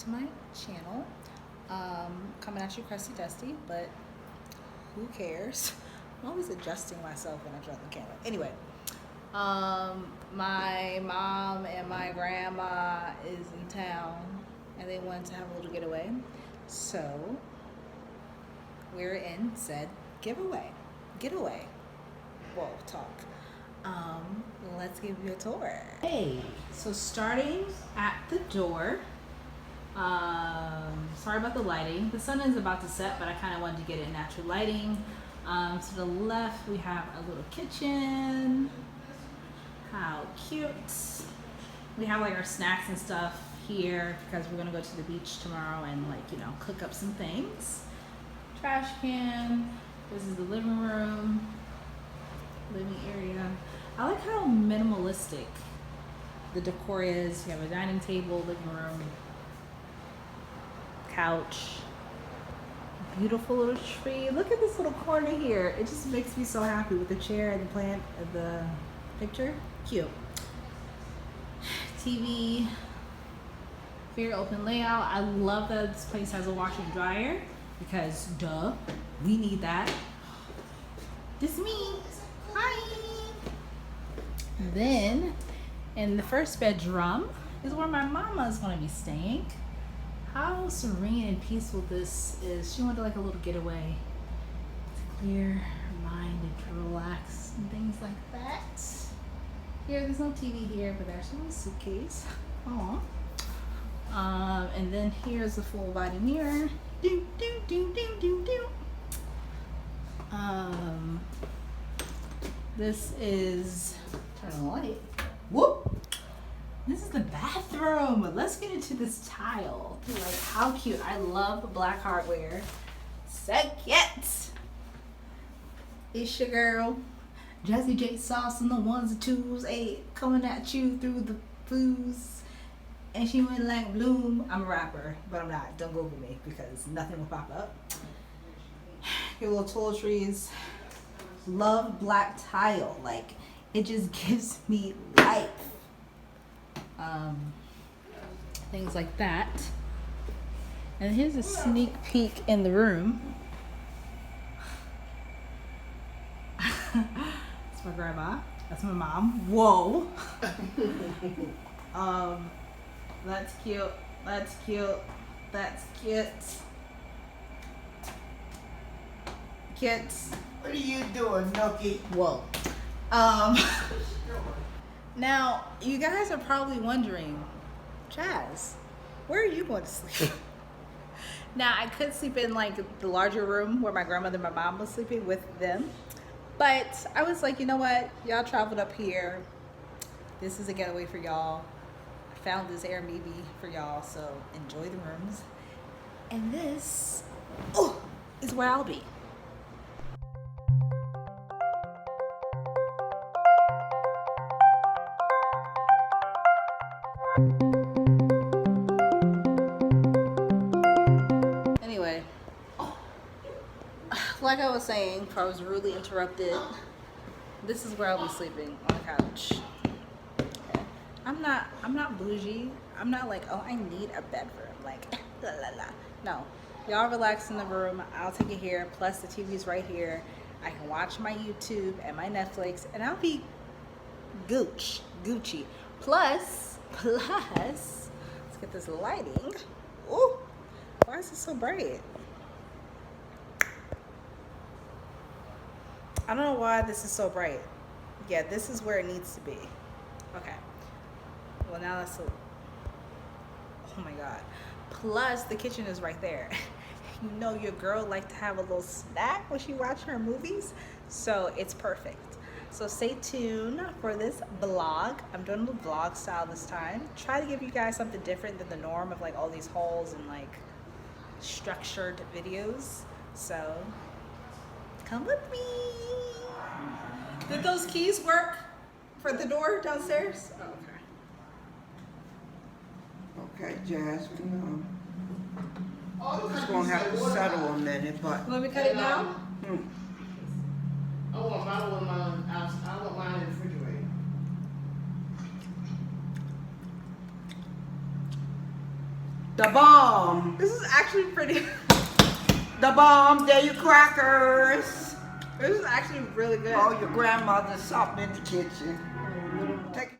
to my channel. Coming at you crusty dusty, but who cares? I'm always adjusting myself when I turn on the camera. Anyway, my mom and my grandma is in town and they wanted to have a little getaway. So we're in said getaway. Whoa, talk. Let's give you a tour. Hey, so starting at the door. Sorry about the lighting. The sun is about to set, but I kind of wanted to get it in natural lighting. To the left, we have a little kitchen. How cute. We have like our snacks and stuff here because we're gonna go to the beach tomorrow and cook up some things. Trash can. This is the living room, living area. I like how minimalistic the decor is. You have a dining table, living room, couch, beautiful little tree. Look at this little corner here. It just makes me so happy with the chair and the plant of the picture. Cute. TV, very open layout. I love that this place has a washer and dryer because duh, we need that. This is me. Hi. Then in the first bedroom is where my mama is going to be staying. How serene and peaceful this is. She wanted like a little getaway to clear her mind and to relax and things like that. Here, there's no TV here, but there's a little suitcase. Aww. And then here's the full body mirror. Do, do, do, do, do, do. This is, turn on the light. Whoop! This is the bathroom. Let's get into this tile. Like, how cute. I love black hardware. Second. It's your girl, Jazzy J Sauce and the ones and twos. Hey, coming at you through the blues. And she went like bloom. I'm a rapper, but I'm not. Don't Google me because nothing will pop up. Your little toiletries. Love black tile. Like, it just gives me life. Things like that. And here's a sneak peek in the room. That's my grandma. That's my mom. Whoa. That's cute. That's cute. That's cute. Kids. What are you doing, Nookie? Whoa. Now, you guys are probably wondering, Chaz, where are you going to sleep? Now, I could sleep in like the larger room where my grandmother and my mom was sleeping with them. But I was like, you know what? Y'all traveled up here. This is a getaway for y'all. I found this Airbnb for y'all, so enjoy the rooms. And this is where I'll be. Anyway, like I was saying, before I was rudely interrupted, this is where I'll be sleeping, on the couch. Okay. I'm not bougie. I'm not like, oh, I need a bedroom. Like, la la la. No. Y'all relax in the room. I'll take it here. Plus, the TV's right here. I can watch my YouTube and my Netflix, and I'll be Gucci. Plus, let's get this lighting. Ooh, why is it so bright? I don't know why this is so bright. Yeah, this is where it needs to be. Okay. Well, now that's oh my God. Plus, the kitchen is right there. You know your girl like to have a little snack when she watch her movies, so it's perfect. So stay tuned for this vlog. I'm doing the vlog style this time. Try to give you guys something different than the norm of like all these hauls and like structured videos. So come with me. Did those keys work for the door downstairs? Oh, Okay, Jazz, it's gonna have to settle a minute, but. Let me cut it now. I want mine in the refrigerator. The bomb. This is actually pretty. The bomb. There you crackers. This is actually really good. Oh, your grandmother's something in the kitchen. Take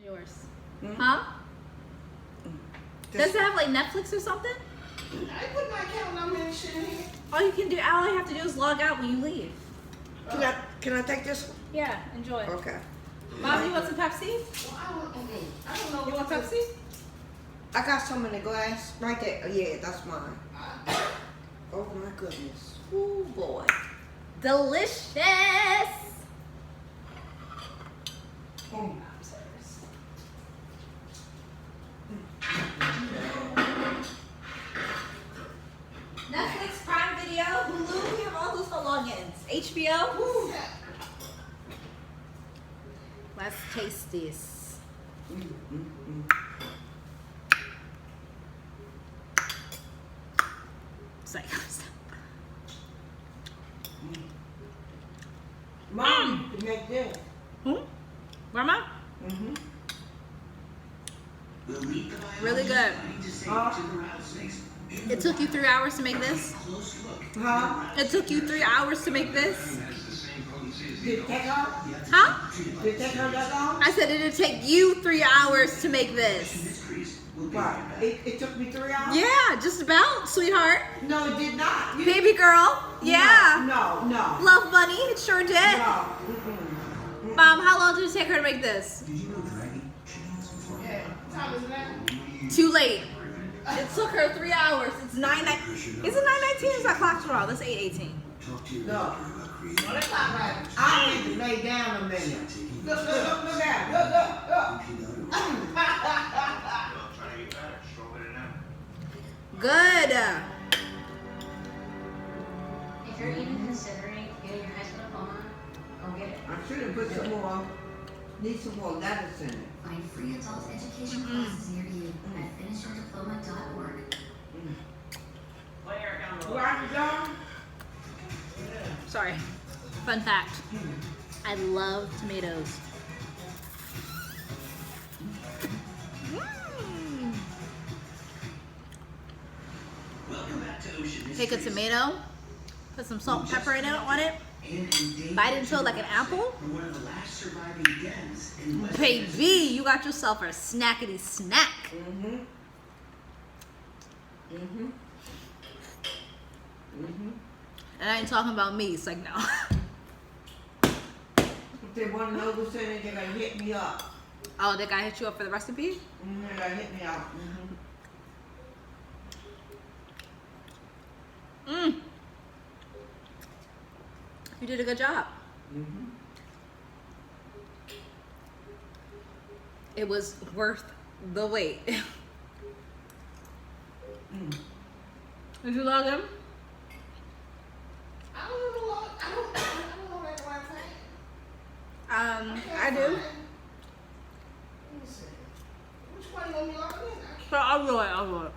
Yours. Huh? Does it have like Netflix or something? I put my account number and shit in here. All you have to do is log out when you leave. Can I take this one? Yeah, enjoy. Okay. Mom, you want some Pepsi? Well, I don't know. You want Pepsi? I got some in the glass right there. Oh, yeah, that's mine. Oh my goodness. Oh boy. Delicious. Oh. Netflix, Prime Video, Hulu, we have all those for logins. HBO. Woo. Let's taste this. It's like, Mom, you make this. Grandma? Really good. It took you 3 hours to make this? Huh? It took you 3 hours to make this? Did it take her? Huh? Did it take her that long? I said, did it take you 3 hours to make this? Right. It took me 3 hours? Yeah, just about, sweetheart. No, it did not. Baby girl. Yeah. No. Love money, it sure did. No. Mom, how long did it take her to make this? Yeah. What time is it now? Too late. It took her 3 hours. It's 9:19. Is it 9:19 or is that clock wrong? That's 8:18. No. Oh, that's not right. I need to lay down a minute. Look at it. Look. Good. If you're even considering getting your high school diploma, go get it. I should have put some more, need some more lettuce in it. Find free adult education classes near you at finishyourdiploma.org. Right, John? Sorry. Fun fact. I love tomatoes. Take a tomato, put some salt and pepper in it on it, bite into it like an apple. Baby, you got yourself a snackety snack. And I ain't talking about me. It's like, no. If they want to know what's in it, they're going to hit me up. Oh, that guy hit you up for the recipe? They're going to hit me up. You did a good job. It was worth the wait. Did you log him? I don't know that one thing. I do. Let me see. Which one you want me to log in? So I'll do it.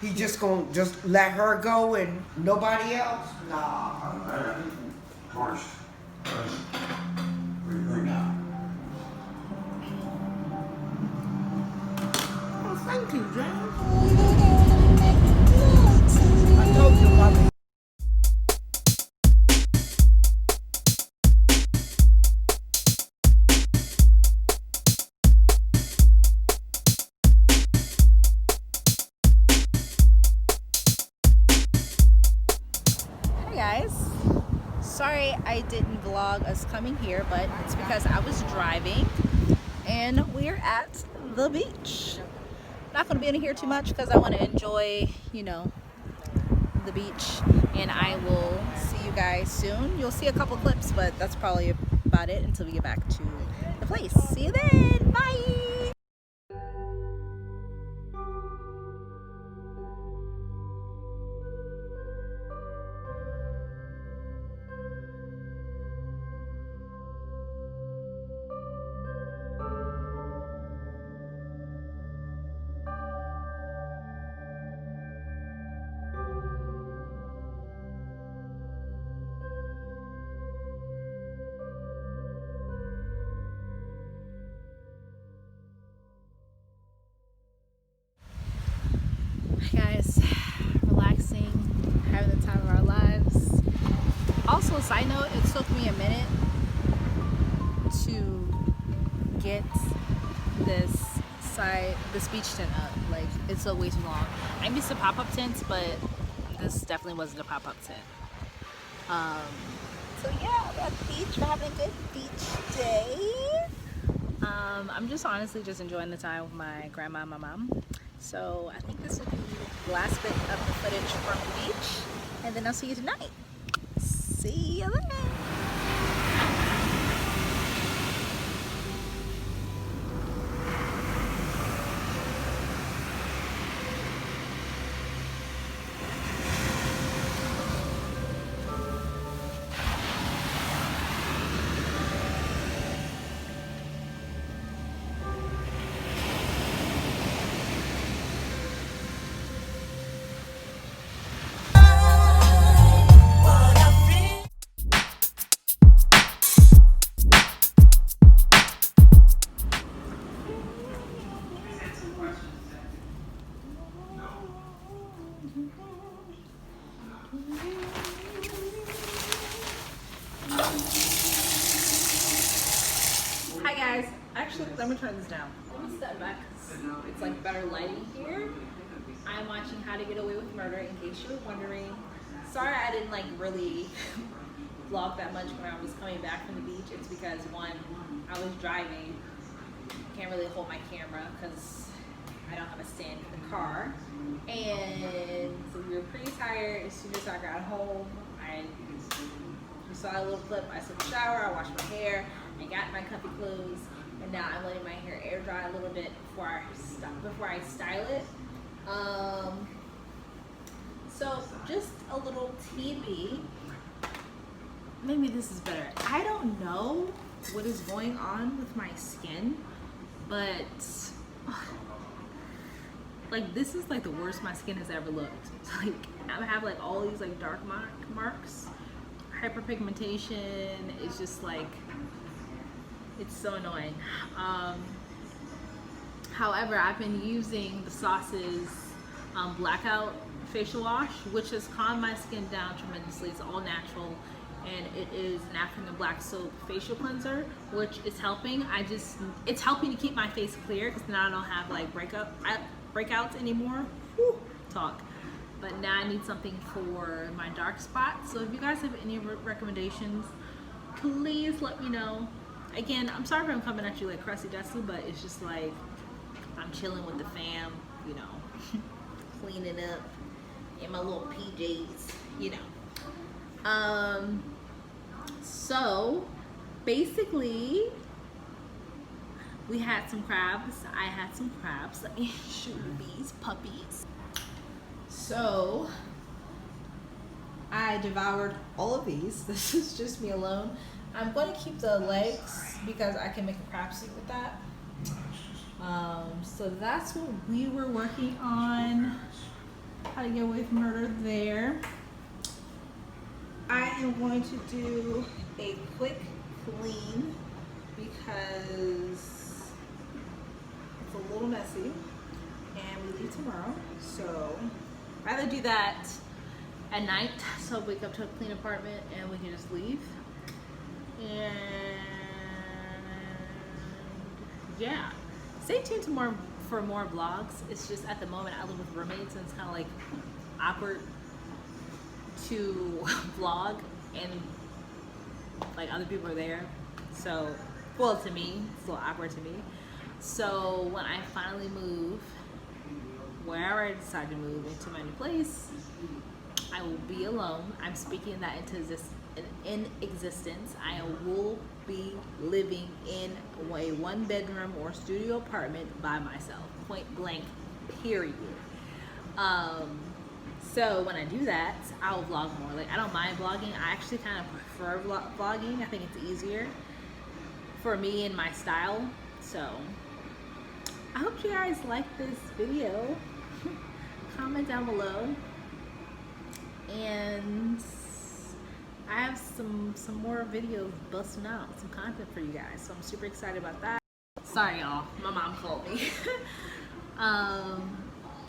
He just gonna just let her go and nobody else? Nah. Of course. What do you think? Oh, thank you, James. I told you, Mother. Guys, sorry I didn't vlog us coming here, but it's because I was driving and we're at the beach. Not going to be in here too much because I want to enjoy, you know, the beach, and I will see you guys soon. You'll see a couple clips, but that's probably about it until we get back to the place. See you then. Bye. Guys, relaxing, having the time of our lives. Also, side note, it took me a minute to get this beach tent up. Like, it took way too long. I'm used to pop-up tents, but this definitely wasn't a pop-up tent. So yeah, we're at the beach. We're having a good beach day. I'm just honestly just enjoying the time with my grandma and my mom. So I think this will be the last bit of the footage from the beach, and then I'll see you tonight. See you then. Let me turn this down. Let me step back because it's like better lighting here. I'm watching How to Get Away with Murder, in case you're wondering. Sorry I didn't like really vlog that much when I was coming back from the beach. It's because one, I was driving. Can't really hold my camera because I don't have a stand for the car. And so we were pretty tired. As soon as I got home, you saw a little clip. I took a shower, I washed my hair, I got my comfy clothes, and now I'm letting my hair air dry a little bit before I style it. So just a little TV. Maybe this is better. I don't know what is going on with my skin, but like this is like the worst my skin has ever looked. Like I have like all these like dark marks, hyperpigmentation. It's just like, it's so annoying. However, I've been using the Sauce's blackout facial wash, which has calmed my skin down tremendously. It's all natural, and it is an African black soap facial cleanser, which is helping. It's helping to keep my face clear because now I don't have like breakouts anymore. Whew, talk. But now I need something for my dark spots. So if you guys have any recommendations, please let me know. Again, I'm sorry if I'm coming at you like crusty dusty, but it's just like I'm chilling with the fam, you know, cleaning up in my little PJs, you know. So basically we had some crabs. I had some crabs. Let me show you these puppies. So I devoured all of these. This is just me alone. I'm going to keep the legs because I can make a crab soup with that. So that's what we were working on. How to Get Away from Murder there. I am going to do a quick clean because it's a little messy and we leave tomorrow. So I'd rather do that at night, so I wake up to a clean apartment and we can just leave. And yeah, stay tuned for more vlogs. It's just at the moment I live with roommates and it's kind of like awkward to vlog and like other people are there. So, well, to me, it's a little awkward to me. So when I finally move, wherever I decide to move into my new place, I will be alone. I'm speaking that in existence. I will be living in a one-bedroom or studio apartment by myself, point blank, period. So when I do that, I'll vlog more. Like I don't mind vlogging. I actually kind of prefer vlogging. I think it's easier for me and my style. So I hope you guys like this video. Comment down below, and I have some more videos busting out, some content for you guys, so I'm super excited about that. Sorry y'all, my mom called me.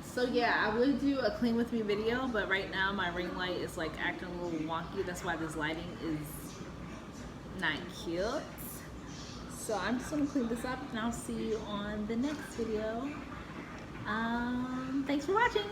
So yeah, I would do a clean with me video, but right now my ring light is like acting a little wonky. That's why this lighting is not cute. So I'm just gonna clean this up and I'll see you on the next video. Thanks for watching.